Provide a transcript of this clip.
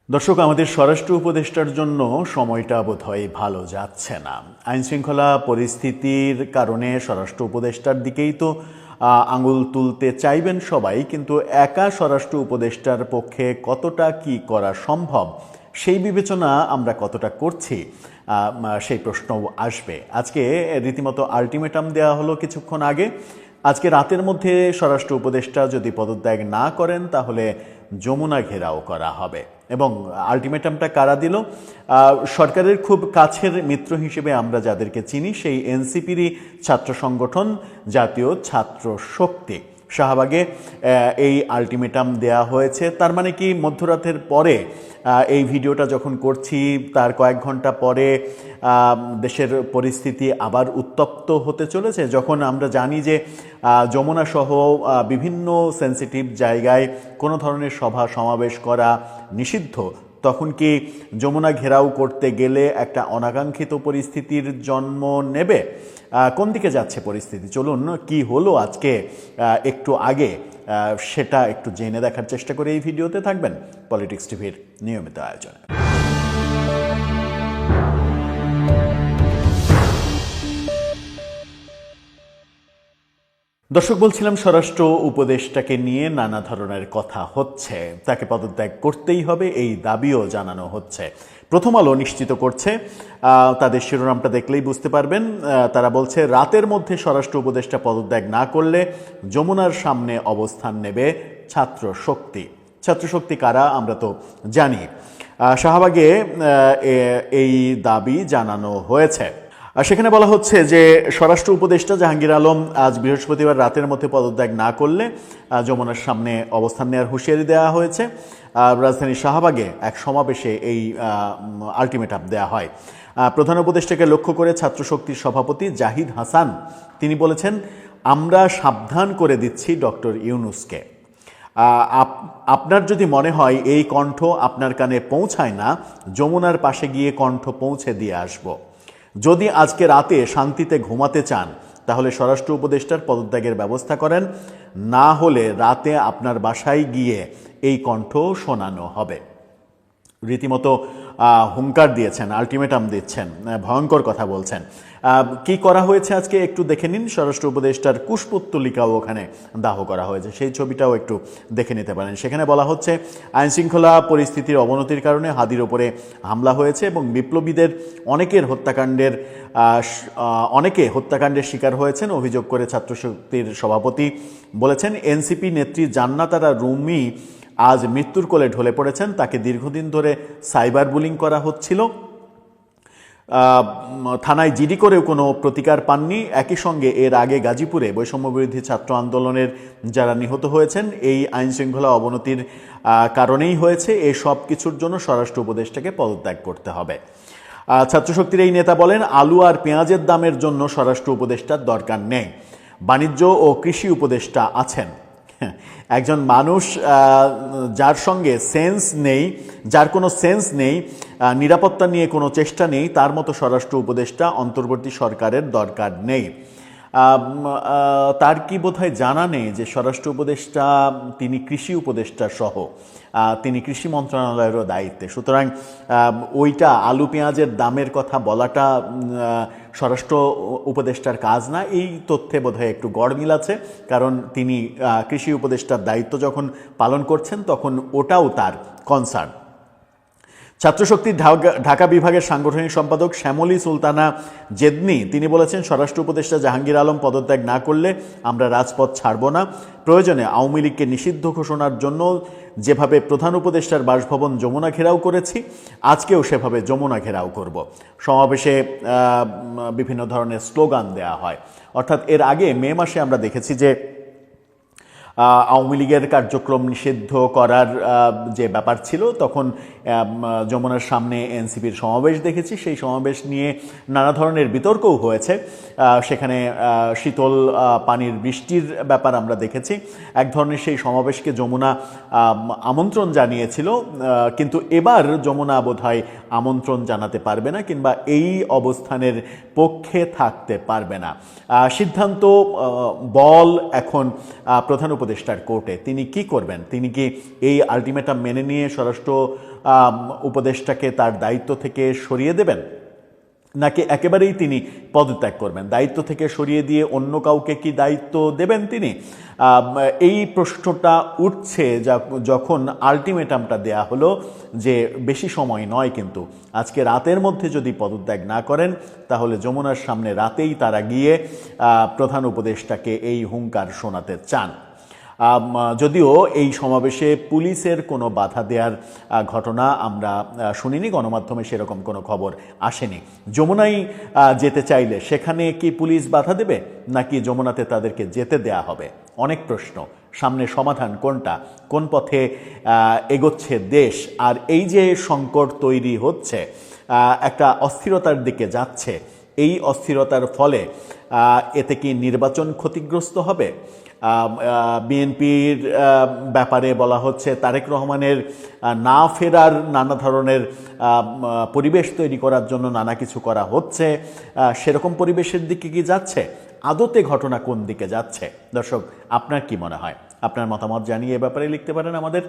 দর্শক, আমাদের স্বরাষ্ট্র উপদেষ্টার জন্য সময়টা বোধহয় ভালো যাচ্ছে না। আইনশৃঙ্খলা পরিস্থিতির কারণে স্বরাষ্ট্র উপদেষ্টার দিকেই তো আঙুল তুলতে চাইবেন সবাই, কিন্তু একা স্বরাষ্ট্র উপদেষ্টার পক্ষে কতটা কি করা সম্ভব সেই বিবেচনা আমরা কতটা করছি সেই প্রশ্নও আসবে। আজকে রীতিমতো আলটিমেটাম দেওয়া হলো কিছুক্ষণ আগে। আজকে রাতের মধ্যে স্বরাষ্ট্র উপদেষ্টা যদি পদত্যাগ না করেন তাহলে যমুনা ঘেরাও করা হবে। এবং আলটিমেটামটা কারা দিল? সরকারের খুব কাছের মিত্র হিসেবে আমরা যাদেরকে চিনি সেই এনসিপিরই ছাত্র সংগঠন জাতীয় ছাত্র শক্তি। শাহবাগে এই আলটিমেটাম দেয়া হয়েছে। তার মানে কি মধ্যরাতের পরে, এই ভিডিওটা যখন করছি তার কয়েক ঘন্টা পরে দেশের পরিস্থিতি আবার উত্তপ্ত হতে চলেছে, যখন আমরা জানি যে যমুনা সহ বিভিন্ন সেন্সিটিভ জায়গায় কোনো ধরনের সভা সমাবেশ করা নিষিদ্ধ, তখন কি যমুনা ঘেরাও করতে গেলে একটা অনাকাঙ্ক্ষিত পরিস্থিতির জন্ম নেবে? কোন দিকে যাচ্ছে পরিস্থিতি? চলুন, কি হলো আজকে একটু আগে সেটা একটু জেনে দেখার চেষ্টা করে এই ভিডিওতে থাকবেন পলিটিক্স টিভির নিয়মিত আয়োজনে। দর্শক, বলছিলাম স্বরাষ্ট্র উপদেষ্টাকে নিয়ে নানা ধরনের কথা হচ্ছে, তাকে পদত্যাগ করতেই হবে এই দাবিও জানানো হচ্ছে। প্রথম আলো নিশ্চিত করছে, তাদের শিরোনামটা দেখলেই বুঝতে পারবেন। তারা বলছে, রাতের মধ্যে স্বরাষ্ট্র উপদেষ্টা পদত্যাগ না করলে যমুনার সামনে অবস্থান নেবে ছাত্র শক্তি। ছাত্র শক্তি কারা আমরা তো জানি। শাহবাগে এই দাবি জানানো হয়েছে। সেখানে বলা হচ্ছে যে স্বরাষ্ট্র উপদেষ্টা জাহাঙ্গীর আলম আজ বৃহস্পতিবার রাতের মধ্যে পদত্যাগ না করলে যমুনার সামনে অবস্থান নেওয়ার হুঁশিয়ারি দেওয়া হয়েছে। রাজধানীর শাহবাগে এক সমাবেশে এই আলটিমেটাম দেওয়া হয়। প্রধান উপদেষ্টাকে লক্ষ্য করে ছাত্র শক্তির সভাপতি জাহিদ হাসান তিনি বলেছেন, আমরা সাবধান করে দিচ্ছি ডক্টর ইউনূসকে। আপনার যদি মনে হয় এই কণ্ঠ আপনার কানে পৌঁছায় না, যমুনার পাশে গিয়ে কণ্ঠ পৌঁছে দিয়ে আসব। যদি আজকে রাতে শান্তিতে ঘুমাতে চান তাহলে স্বরাষ্ট্র উপদেষ্টার পদত্যাগের ব্যবস্থা করেন, না হলে রাতে আপনার বাসায় গিয়ে এই কণ্ঠ শোনানো হবে। রীতিমতো হুঙ্কার দিয়েছেন, আলটিমেটাম দিচ্ছেন, ভয়ঙ্কর কথা বলছেন। কি করা হয়েছে আজকে একটু দেখে নিন। স্বরাষ্ট্র উপদেষ্টার কুশপুত্তলিকাও ওখানে দাহ করা হয়েছে, সেই ছবিটাও একটু দেখে নিতে পারেন। সেখানে বলা হচ্ছে, আইনশৃঙ্খলা পরিস্থিতির অবনতির কারণে হাদির ওপরে হামলা হয়েছে এবং বিপ্লবীদের অনেকে হত্যাকাণ্ডের শিকার হয়েছেন অভিযোগ করে ছাত্রশক্তির সভাপতি বলেছেন, এনসিপি নেত্রী জান্নাতারা রুমি আজ মৃত্যুর কোলে ঢলে পড়েছেন। তাকে দীর্ঘদিন ধরে সাইবার বুলিং করা হচ্ছিল, থানায় জিডি করেও কোনো প্রতিকার পাননি। একই সঙ্গে এর আগে গাজীপুরে বৈষম্যবিরোধী ছাত্র আন্দোলনের যারা নিহত হয়েছেন এই আইনশৃঙ্খলা অবনতির কারণেই হয়েছে। এই সব কিছুর জন্য স্বরাষ্ট্র উপদেষ্টাকে পদত্যাগ করতে হবে। ছাত্রশক্তির এই নেতা বলেন, আলু আর পেঁয়াজের দামের জন্য স্বরাষ্ট্র উপদেষ্টার দরকার নেই, বাণিজ্য ও কৃষি উপদেষ্টা আছেন। একজন মানুষ যার সঙ্গে সেন্স নেই, যার কোনো সেন্স নেই, নিরাপত্তা নিয়ে কোনো চেষ্টা নেই, তার মতো স্বরাষ্ট্র উপদেষ্টা অন্তর্বর্তী সরকারের দরকার নেই। তার কি বোধহয় জানা নেই যে স্বরাষ্ট্র উপদেষ্টা তিনি কৃষি উপদেষ্টা সহ তিনি কৃষি মন্ত্রণালয়েরও দায়িত্বে। সুতরাং ওইটা আলু পেঁয়াজের দামের কথা বলাটা স্বরাষ্ট্র উপদেষ্টার কাজ না। এই তথ্যে বোধহয় একটু গড়মিল আছে, কারণ তিনি কৃষি উপদেষ্টার দায়িত্ব যখন পালন করছেন তখন ওটাও তার কনসার্ন। ছাত্রশক্তির ঢাকা বিভাগের সাংগঠনিক সম্পাদক শ্যামলী সুলতানা জেদনি তিনি বলেছেন, স্বরাষ্ট্র উপদেষ্টা জাহাঙ্গীর আলম পদত্যাগ না করলে আমরা রাজপথ ছাড়ব না। প্রয়োজনে আওয়ামী লীগকে নিষিদ্ধ ঘোষণার জন্য যেভাবে প্রধান উপদেষ্টার বাসভবন যমুনা ঘেরাও করেছি, আজকেও সেভাবে যমুনা ঘেরাও করব। সমাবেশে বিভিন্ন ধরনের স্লোগান দেয়া হয়। অর্থাৎ এর আগে মে মাসে আমরা দেখেছি যে আওয়ামী লীগের কার্যক্রম নিষিদ্ধ করার যে ব্যাপার ছিল, তখন যমুনার সামনে এনসিপির সমাবেশ দেখেছি। সেই সমাবেশ নিয়ে নানা ধরনের বিতর্কও হয়েছে। সেখানে শীতল পানির বৃষ্টির ব্যাপার আমরা দেখেছি। এক ধরনের সেই সমাবেশকে যমুনা আমন্ত্রণ জানিয়েছিল, কিন্তু এবার যমুনা বোধহয় আমন্ত্রণ জানাতে পারবে না, কিংবা এই অবস্থানের পক্ষে থাকতে পারবে না। সিদ্ধান্ত বল এখন প্রধান উপদেষ্টার কোর্টে, তিনি কি করবেন? তিনি কি এই আলটিমেটাম মেনে নিয়ে স্বরাষ্ট্র উপদেষ্টাকে তার দায়িত্ব থেকে সরিয়ে দেবেন, নাকি একেবারেই তিনি পদত্যাগ করবেন? দায়িত্ব থেকে সরিয়ে দিয়ে অন্য কাউকে কি দায়িত্ব দেবেন তিনি? এই প্রশ্নটা উঠছে যখন আলটিমেটামটা দেয়া হলো যে বেশি সময় নয়, কিন্তু আজকে রাতের মধ্যে যদি পদত্যাগ না করেন তাহলে যমুনার সামনে রাতেই তারা গিয়ে প্রধান উপদেষ্টাকে এই হুঙ্কার শোনাতে চান। যদিও এই সমাবেশে পুলিশের কোনো বাধা দেওয়ার ঘটনা আমরা শুনিনি, গণমাধ্যমে সেরকম কোনো খবর আসেনি। যমুনায় যেতে চাইলে সেখানে কি পুলিশ বাধা দেবে, নাকি যমুনাতে তাদেরকে যেতে দেয়া হবে? অনেক প্রশ্ন। সামনে সমাধান কোনটা? কোন পথে এগোচ্ছে দেশ? আর এই যে সংকট তৈরি হচ্ছে, একটা অস্থিরতার দিকে যাচ্ছে, এই অস্থিরতার ফলে এতে কি নির্বাচন ক্ষতিগ্রস্ত হবে? বিএনপির ব্যাপারে বলা হচ্ছে তারেক রহমানের না ফেরার নানা ধরনের পরিবেশ তৈরি করার জন্য নানা কিছু করা হচ্ছে। সেরকম পরিবেশের দিকে কি যাচ্ছে? আদতে ঘটনা কোন দিকে যাচ্ছে? দর্শক, আপনার কি মনে হয়? আপনার মতামত জানিয়ে এ ব্যাপারে লিখতে পারেন আমাদের